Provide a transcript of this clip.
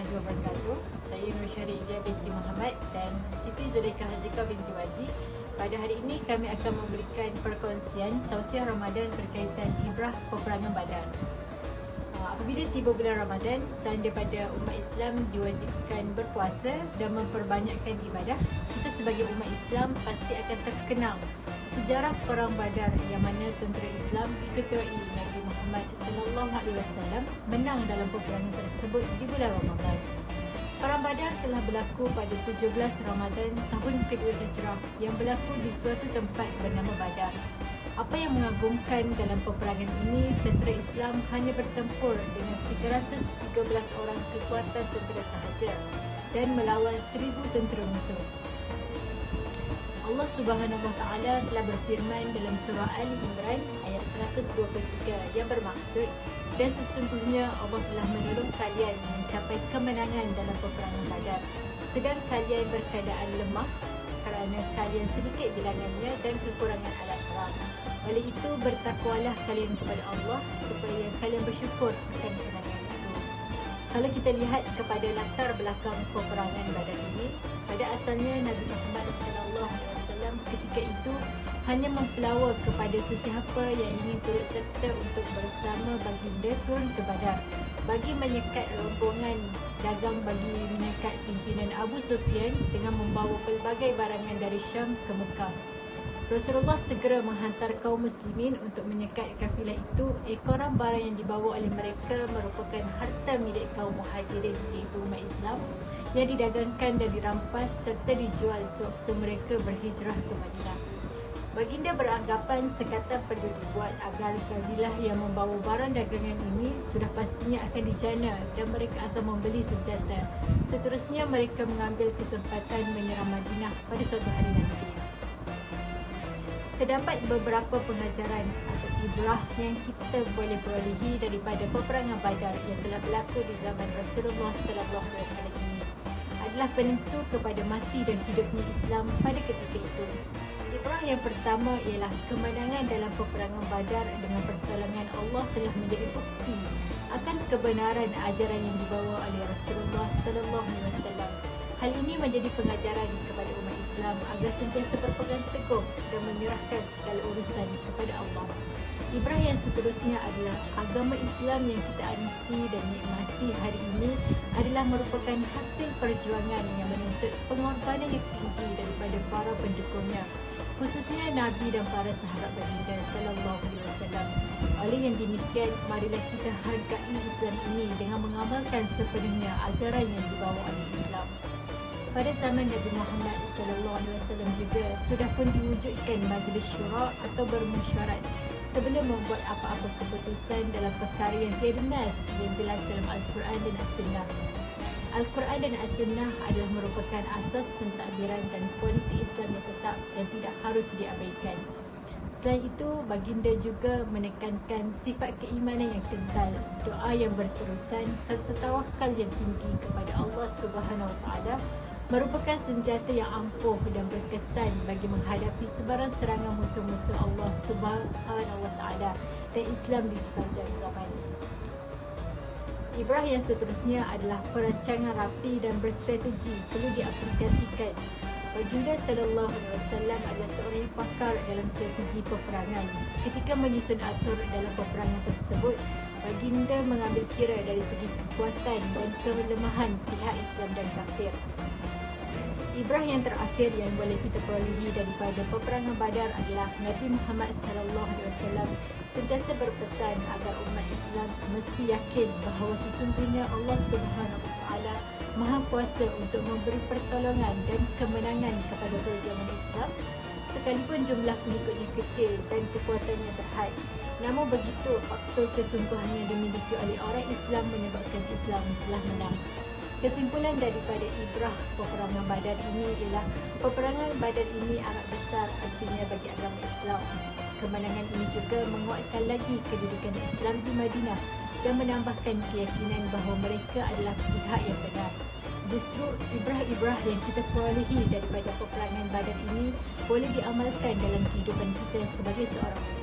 warahmatullahi wabarakatuh. Saya Nur Syariah binti Muhammad dan Siti Zulaikha Hazika binti Wazi. Pada hari ini kami akan memberikan perkongsian tausiah Ramadan berkaitan ibrah peperangan Badar. Apabila tiba bulan Ramadan, selain daripada umat Islam diwajibkan berpuasa dan memperbanyakkan ibadah, kita sebagai umat Islam pasti akan terkenang sejarah perang Badar yang mana tentera Islam diketuai Nabi Muhammad sallallahu alaihi wasallam menang dalam peperangan tersebut di bulan Ramadan. Perang Badar telah berlaku pada 17 Ramadan tahun kedua Hijrah yang berlaku di suatu tempat bernama Badar. Apa yang mengagumkan dalam peperangan ini, tentera Islam hanya bertempur dengan 313 orang kekuatan tentera sahaja dan melawan 1000 tentera musuh. Allah Subhanahu Wa Taala telah berfirman dalam surah Ali Imran ayat 123 yang bermaksud, dan sesungguhnya Allah telah menolong kalian mencapai kemenangan dalam peperangan Badar sedang kalian berkeadaan lemah kerana kalian sedikit bilangannya dan kekurangan alat perang. Oleh itu bertakwalah kalian kepada Allah supaya kalian bersyukur akan kemenangan itu. Kalau kita lihat kepada latar belakang peperangan Badar ini, pada asalnya Nabi Muhammad sallallahu alaihi wasallam ketika itu hanya mempelawa kepada sesiapa yang ingin turut serta untuk bersama baginda turun ke Badar bagi menyekat rombongan dagang bagi menyekat pimpinan Abu Sufyan dengan membawa pelbagai barangan dari Syam ke Mekah. Rasulullah segera menghantar kaum muslimin untuk menyekat kafilah itu. Ekoran barang yang dibawa oleh mereka merupakan harta milik kaum muhajirin, iaitu umat Islam, yang didagangkan dan dirampas serta dijual sewaktu mereka berhijrah ke Madinah. Baginda beranggapan sekatan perlu dibuat agar kafilah yang membawa barang dagangan ini sudah pastinya akan dijana dan mereka akan membeli senjata. Seterusnya mereka mengambil kesempatan menyerang Madinah pada suatu hari nanti. Terdapat beberapa pengajaran atau ibrah yang kita boleh perolehi daripada peperangan Badar yang telah berlaku di zaman Rasulullah sallallahu alaihi wasallam ini. Adalah penentu kepada mati dan hidupnya Islam pada ketika itu. Ibrah yang pertama ialah kemenangan dalam peperangan Badar dengan pertolongan Allah telah menjadi bukti akan kebenaran ajaran yang dibawa oleh Rasulullah sallallahu alaihi wasallam. Hal ini menjadi pengajaran kepada umat Islam agar sentiasa berpegang teguh dan menyerahkan segala urusan kepada Allah. Ibrah yang seterusnya adalah agama Islam yang kita anti dan nikmati hari ini adalah merupakan hasil perjuangan yang menuntut pengorbanan yang tinggi daripada para pendukungnya, khususnya Nabi dan para sahabat baginda sallallahu alaihi wasallam. Oleh yang demikian, marilah kita hargai Islam ini dengan mengamalkan sepenuhnya ajaran yang dibawa oleh Islam. Pada zaman Nabi Muhammad SAW juga sudah pun diwujudkan majlis syura atau bermusyarat sebelum membuat apa-apa keputusan dalam perkara yang tiada nas yang jelas dalam Al-Quran dan As-Sunnah. Al-Quran dan As-Sunnah adalah merupakan asas pentadbiran dan politik Islam yang tetap dan tidak harus diabaikan. Selain itu, baginda juga menekankan sifat keimanan yang kental, doa yang berterusan serta tawakal yang tinggi kepada Allah Subhanahu Wa Taala merupakan senjata yang ampuh dan berkesan bagi menghadapi sebarang serangan musuh-musuh Allah Subhanahu Wa Taala dan Islam di sepanjang zaman. Ibrah yang seterusnya adalah perancangan rapi dan berstrategi perlu diaplikasikan. Baginda sallallahu alaihi wasallam adalah seorang yang pakar dalam strategi peperangan. Ketika menyusun atur dalam peperangan tersebut, baginda mengambil kira dari segi kekuatan dan kelemahan pihak Islam dan kafir. Ibrah yang terakhir yang boleh kita perolehi daripada peperangan Badar adalah Nabi Muhammad sallallahu alaihi wasallam sentiasa berpesan agar umat Islam mesti yakin bahawa sesungguhnya Allah Subhanahu Wa Taala Maha Kuasa untuk memberi pertolongan dan kemenangan kepada golongan Islam sekalipun jumlah pengikutnya kecil dan kekuatannya terhad. Namun begitu, faktor kesungguhan yang dimiliki oleh orang Islam menyebabkan Islam telah menang. Kesimpulan daripada ibrah peperangan Badar ini ialah peperangan Badar ini amat besar artinya bagi agama Islam. Kemenangan ini juga menguatkan lagi kedudukan Islam di Madinah dan menambahkan keyakinan bahawa mereka adalah pihak yang benar. Justru ibrah-ibrah yang kita perolehi daripada peperangan Badar ini boleh diamalkan dalam kehidupan kita sebagai seorang Muslim.